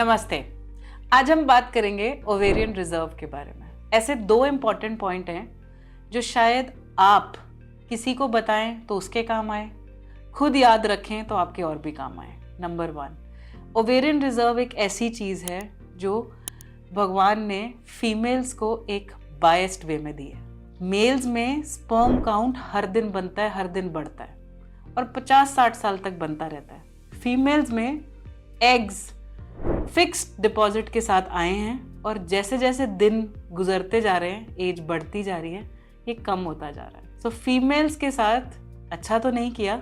नमस्ते। आज हम बात करेंगे ओवेरियन रिजर्व के बारे में। ऐसे दो इम्पॉर्टेंट पॉइंट हैं जो शायद आप किसी को बताएं तो उसके काम आए, खुद याद रखें तो आपके और भी काम आए। नंबर 1, ओवेरियन रिजर्व एक ऐसी चीज़ है जो भगवान ने फीमेल्स को एक बायस्ड वे में दी है। मेल्स में स्पर्म काउंट हर दिन बनता है, हर दिन बढ़ता है और 50-60 साल तक बनता रहता है। फीमेल्स में एग्स फिक्स्ड डिपॉजिट के साथ आए हैं और जैसे जैसे दिन गुजरते जा रहे हैं, एज बढ़ती जा रही है, ये कम होता जा रहा है। सो फीमेल्स के साथ अच्छा तो नहीं किया,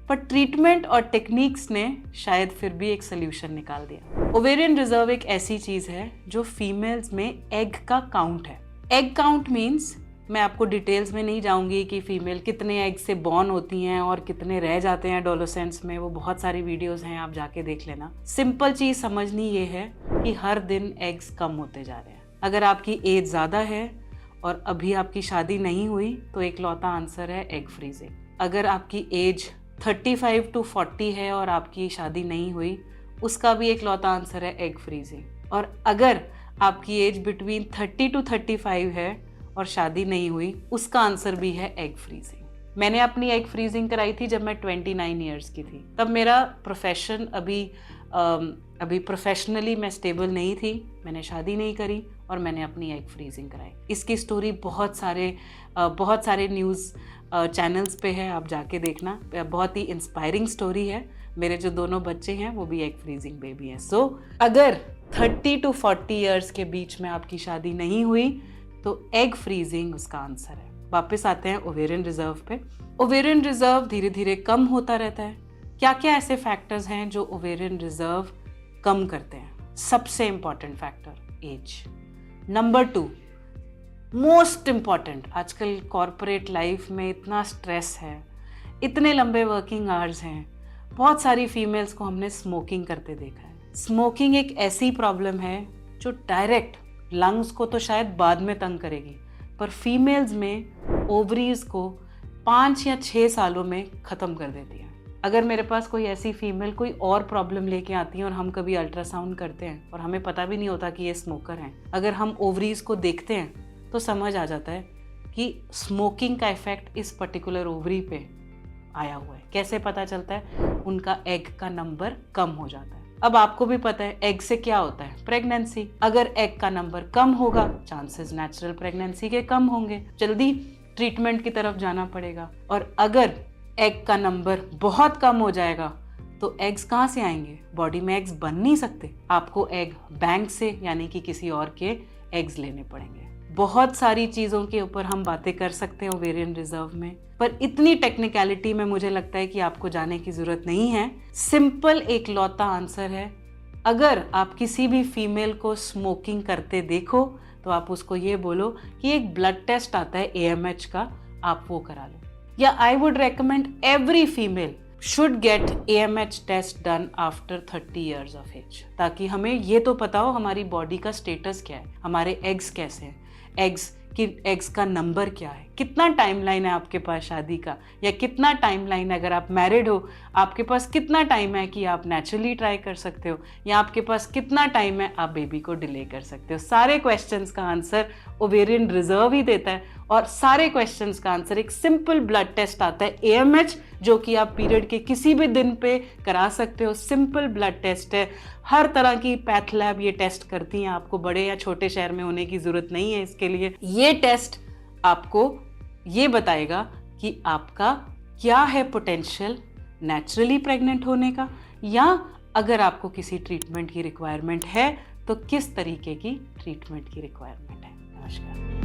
पर ट्रीटमेंट और टेक्निक्स ने शायद फिर भी एक सोल्यूशन निकाल दिया। ओवेरियन रिजर्व एक ऐसी चीज है जो फीमेल्स में एग का काउंट है। एग काउंट मीन्स, मैं आपको डिटेल्स में नहीं जाऊंगी कि फीमेल कितने एग से बॉर्न होती हैं और कितने रह जाते हैं एडोलेसेंस में, वो बहुत सारी वीडियोस हैं, आप जाके देख लेना। सिंपल चीज समझनी ये है कि हर दिन एग्स कम होते जा रहे हैं। अगर आपकी एज ज़्यादा है और अभी आपकी शादी नहीं हुई तो एक लौता आंसर है एग फ्रीजिंग। अगर आपकी एज 35 to 40 है और आपकी शादी नहीं हुई, उसका भी एक लौता आंसर है एग फ्रीजिंग। और अगर आपकी एज बिटवीन 30 to 35 है और शादी नहीं हुई, उसका आंसर भी है एग फ्रीजिंग। मैंने अपनी एग फ्रीजिंग कराई थी जब मैं 29 ईयर्स की थी। तब मेरा प्रोफेशन अभी प्रोफेशनली मैं स्टेबल नहीं थी, मैंने शादी नहीं करी और मैंने अपनी एग फ्रीजिंग कराई। इसकी स्टोरी बहुत सारे न्यूज़ चैनल्स पे है, आप जाके देखना। बहुत ही इंस्पायरिंग स्टोरी है। मेरे जो दोनों बच्चे हैं वो भी एग फ्रीजिंग बेबी हैं। सो अगर 30 to 40 ईयर्स के बीच में आपकी शादी नहीं हुई तो एग फ्रीजिंग उसका आंसर है। वापस आते हैं ओवेरियन रिजर्व पे। ओवेरियन रिजर्व धीरे धीरे कम होता रहता है। क्या क्या ऐसे फैक्टर्स हैं जो ओवेरियन रिजर्व कम करते हैं? सबसे important factor age. Number 2 most important, आजकल कॉरपोरेट लाइफ में इतना स्ट्रेस है, इतने लंबे वर्किंग आवर्स हैं, बहुत सारी फीमेल्स को हमने स्मोकिंग करते देखा है। स्मोकिंग एक ऐसी प्रॉब्लम है जो डायरेक्ट लंग्स को तो शायद बाद में तंग करेगी, पर फीमेल्स में ओवरीज को 5 या 6 सालों में ख़त्म कर देती है। अगर मेरे पास कोई ऐसी फीमेल कोई और प्रॉब्लम लेके आती है और हम कभी अल्ट्रासाउंड करते हैं और हमें पता भी नहीं होता कि ये स्मोकर हैं, अगर हम ओवरीज को देखते हैं तो समझ आ जाता है कि स्मोकिंग का इफेक्ट इस पर्टिकुलर ओवरी पे आया हुआ है। कैसे पता चलता है? उनका एग का नंबर कम हो जाता है। अब आपको भी पता है एग से क्या होता है? प्रेगनेंसी। अगर एग का नंबर कम होगा, चांसेस नेचुरल प्रेगनेंसी के कम होंगे, जल्दी ट्रीटमेंट की तरफ जाना पड़ेगा। और अगर एग का नंबर बहुत कम हो जाएगा तो एग्स कहाँ से आएंगे? बॉडी में एग्स बन नहीं सकते, आपको एग बैंक से यानी कि किसी और के एग्स लेने पड़ेंगे। बहुत सारी चीज़ों के ऊपर हम बातें कर सकते हैं ओवेरियन रिजर्व में, पर इतनी टेक्निकलिटी में मुझे लगता है कि आपको जाने की ज़रूरत नहीं है। सिंपल एक लौता आंसर है, अगर आप किसी भी फीमेल को स्मोकिंग करते देखो तो आप उसको ये बोलो कि एक ब्लड टेस्ट आता है AMH का, आप वो करा लो। या I would recommend every female should get AMH test done after 30 years of age, ताकि हमें ये तो पता हो हमारी बॉडी का स्टेटस क्या है, हमारे एग्स कैसे हैं, एग्स का नंबर क्या है, कितना टाइमलाइन है आपके पास शादी का, या कितना टाइमलाइन अगर आप मैरिड हो, आपके पास कितना टाइम है कि आप नेचुरली ट्राई कर सकते हो, या आपके पास कितना टाइम है आप बेबी को डिले कर सकते हो। सारे क्वेश्चंस का आंसर ओवेरियन रिजर्व ही देता है और सारे क्वेश्चंस का आंसर एक सिंपल ब्लड टेस्ट आता है AMH, जो कि आप पीरियड के किसी भी दिन पे करा सकते हो। सिंपल ब्लड टेस्ट है, हर तरह की पैथ लैब ये टेस्ट करती हैं, आपको बड़े या छोटे शहर में होने की जरूरत नहीं है इसके लिए। ये टेस्ट आपको ये बताएगा कि आपका क्या है पोटेंशियल नेचुरली प्रेग्नेंट होने का, या अगर आपको किसी ट्रीटमेंट की रिक्वायरमेंट है तो किस तरीके की ट्रीटमेंट की रिक्वायरमेंट है। नमस्कार।